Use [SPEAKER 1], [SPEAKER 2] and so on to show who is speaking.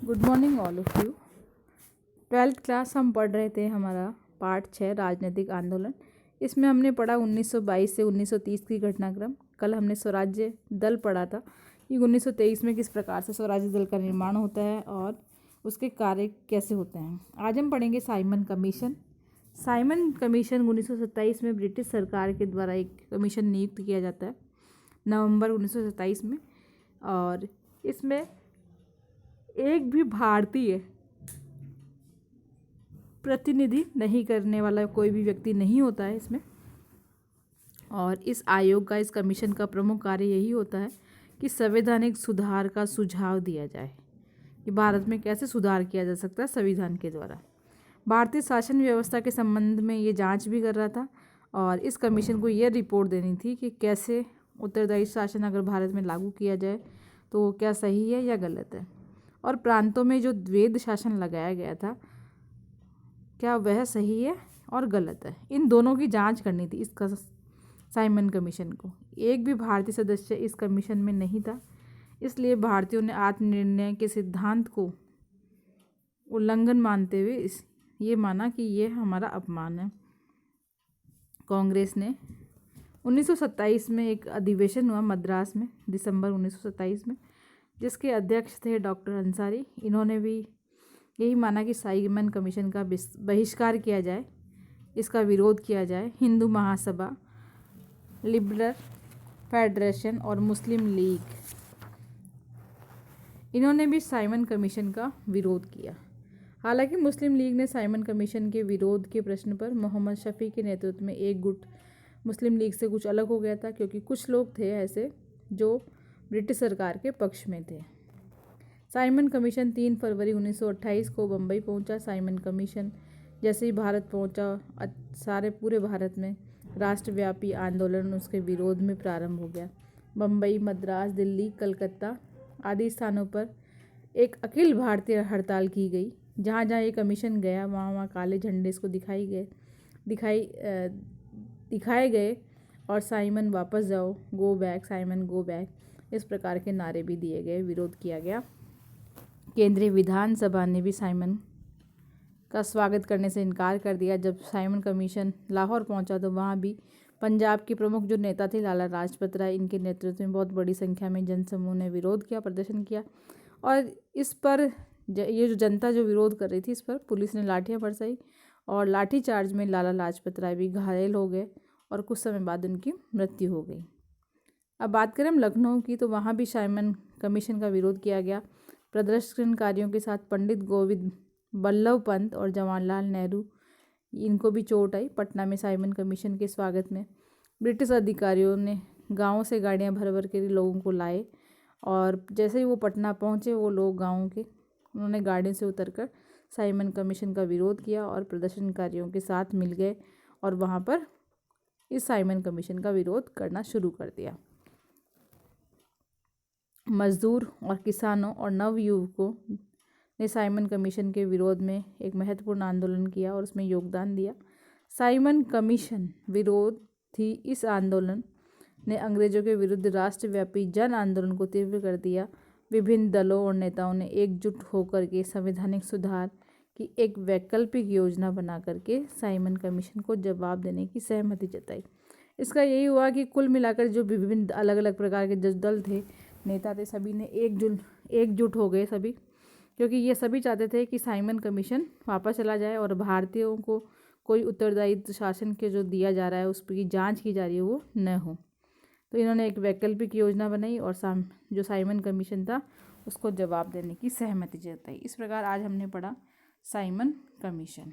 [SPEAKER 1] Good morning all of you. 12th class हम पढ़ रहे थे, हमारा पार्ट 6 राजनीतिक आंदोलन। इसमें हमने पढ़ा 1922 से 1930 की घटनाक्रम। कल हमने स्वराज्य दल पढ़ा था कि 1923 में किस प्रकार से स्वराज्य दल का निर्माण होता है और उसके कार्य कैसे होते हैं। आज हम पढ़ेंगे साइमन कमीशन। साइमन कमीशन 1927 में ब्रिटिश सरकार के द्वारा एक कमीशन नियुक्त किया जाता है नवंबर 1927 में, और इसमें एक भी भारतीय प्रतिनिधि नहीं करने वाला कोई भी व्यक्ति नहीं होता है इसमें। और इस आयोग का, इस कमीशन का प्रमुख कार्य यही होता है कि संवैधानिक सुधार का सुझाव दिया जाए कि भारत में कैसे सुधार किया जा सकता है संविधान के द्वारा। भारतीय शासन व्यवस्था के संबंध में ये जांच भी कर रहा था और इस कमीशन को ये रिपोर्ट देनी थी कि कैसे उत्तरदायी शासन अगर भारत में लागू किया जाए तो क्या सही है या गलत है, और प्रांतों में जो द्वैध शासन लगाया गया था क्या वह सही है और गलत है। इन दोनों की जांच करनी थी इसका साइमन कमीशन को। एक भी भारतीय सदस्य इस कमीशन में नहीं था, इसलिए भारतीयों ने आत्मनिर्णय के सिद्धांत को उल्लंघन मानते हुए ये माना कि ये हमारा अपमान है। कांग्रेस ने 1927 में एक अधिवेशन हुआ मद्रास में, दिसंबर 1927 में, जिसके अध्यक्ष थे डॉक्टर अंसारी। इन्होंने भी यही माना कि साइमन कमीशन का बहिष्कार किया जाए, इसका विरोध किया जाए। हिंदू महासभा, लिबरल फेडरेशन और मुस्लिम लीग, इन्होंने भी साइमन कमीशन का विरोध किया। हालांकि मुस्लिम लीग ने साइमन कमीशन के विरोध के प्रश्न पर मोहम्मद शफी के नेतृत्व में एक गुट मुस्लिम लीग से कुछ अलग हो गया था, क्योंकि कुछ लोग थे ऐसे जो ब्रिटिश सरकार के पक्ष में थे। साइमन कमीशन 3 फरवरी 1928 को बम्बई पहुंचा। साइमन कमीशन जैसे ही भारत पहुंचा, सारे पूरे भारत में राष्ट्रव्यापी आंदोलन उसके विरोध में प्रारंभ हो गया। बम्बई, मद्रास, दिल्ली, कलकत्ता आदि स्थानों पर एक अखिल भारतीय हड़ताल की गई। जहाँ जहाँ ये कमीशन गया वहाँ काले झंडे इसको दिखाए गए और साइमन वापस जाओ, go back, Simon go back, इस प्रकार के नारे भी दिए गए, विरोध किया गया। केंद्रीय विधानसभा ने भी साइमन का स्वागत करने से इनकार कर दिया। जब साइमन कमीशन लाहौर पहुंचा तो वहां भी पंजाब के प्रमुख जो नेता थे लाला लाजपत राय, इनके नेतृत्व में बहुत बड़ी संख्या में जनसमूह ने विरोध किया, प्रदर्शन किया। और इस पर ये जो जनता जो विरोध कर रही थी, इस पर पुलिस ने लाठियाँ बरसाई और लाठी चार्ज में लाला लाजपत राय भी घायल हो गए और कुछ समय बाद उनकी मृत्यु हो गई। अब बात करें हम लखनऊ की, तो वहाँ भी साइमन कमीशन का विरोध किया गया। प्रदर्शनकारियों के साथ पंडित गोविंद बल्लभ पंत और जवाहरलाल नेहरू, इनको भी चोट आई। पटना में साइमन कमीशन के स्वागत में ब्रिटिश अधिकारियों ने गाँव से गाड़ियाँ भर भर के लोगों को लाए, और जैसे ही वो पटना पहुँचे वो लोग गाँव के, उन्होंने गाड़ियों से उतरकर साइमन कमीशन का विरोध किया और प्रदर्शनकारियों के साथ मिल गए और वहाँ पर इस साइमन कमीशन का विरोध करना शुरू कर दिया। मजदूर और किसानों और नवयुवकों ने साइमन कमीशन के विरोध में एक महत्वपूर्ण आंदोलन किया और उसमें योगदान दिया। साइमन कमीशन विरोध थी इस आंदोलन ने अंग्रेजों के विरुद्ध राष्ट्रव्यापी जन आंदोलन को तीव्र कर दिया। विभिन्न दलों और नेताओं ने एकजुट होकर के संवैधानिक सुधार की एक वैकल्पिक योजना बना करके साइमन कमीशन को जवाब देने की सहमति जताई। इसका यही हुआ कि कुल मिलाकर जो विभिन्न अलग अलग प्रकार के जो दल थे, नेता थे, सभी ने एकजुट हो गए सभी, क्योंकि ये सभी चाहते थे कि साइमन कमीशन वापस चला जाए और भारतीयों को कोई उत्तरदायित्व शासन के जो दिया जा रहा है उस पर जांच की जा रही है वो न हो। तो इन्होंने एक वैकल्पिक योजना बनाई और जो साइमन कमीशन था उसको जवाब देने की सहमति जताई। इस प्रकार आज हमने पढ़ा साइमन कमीशन।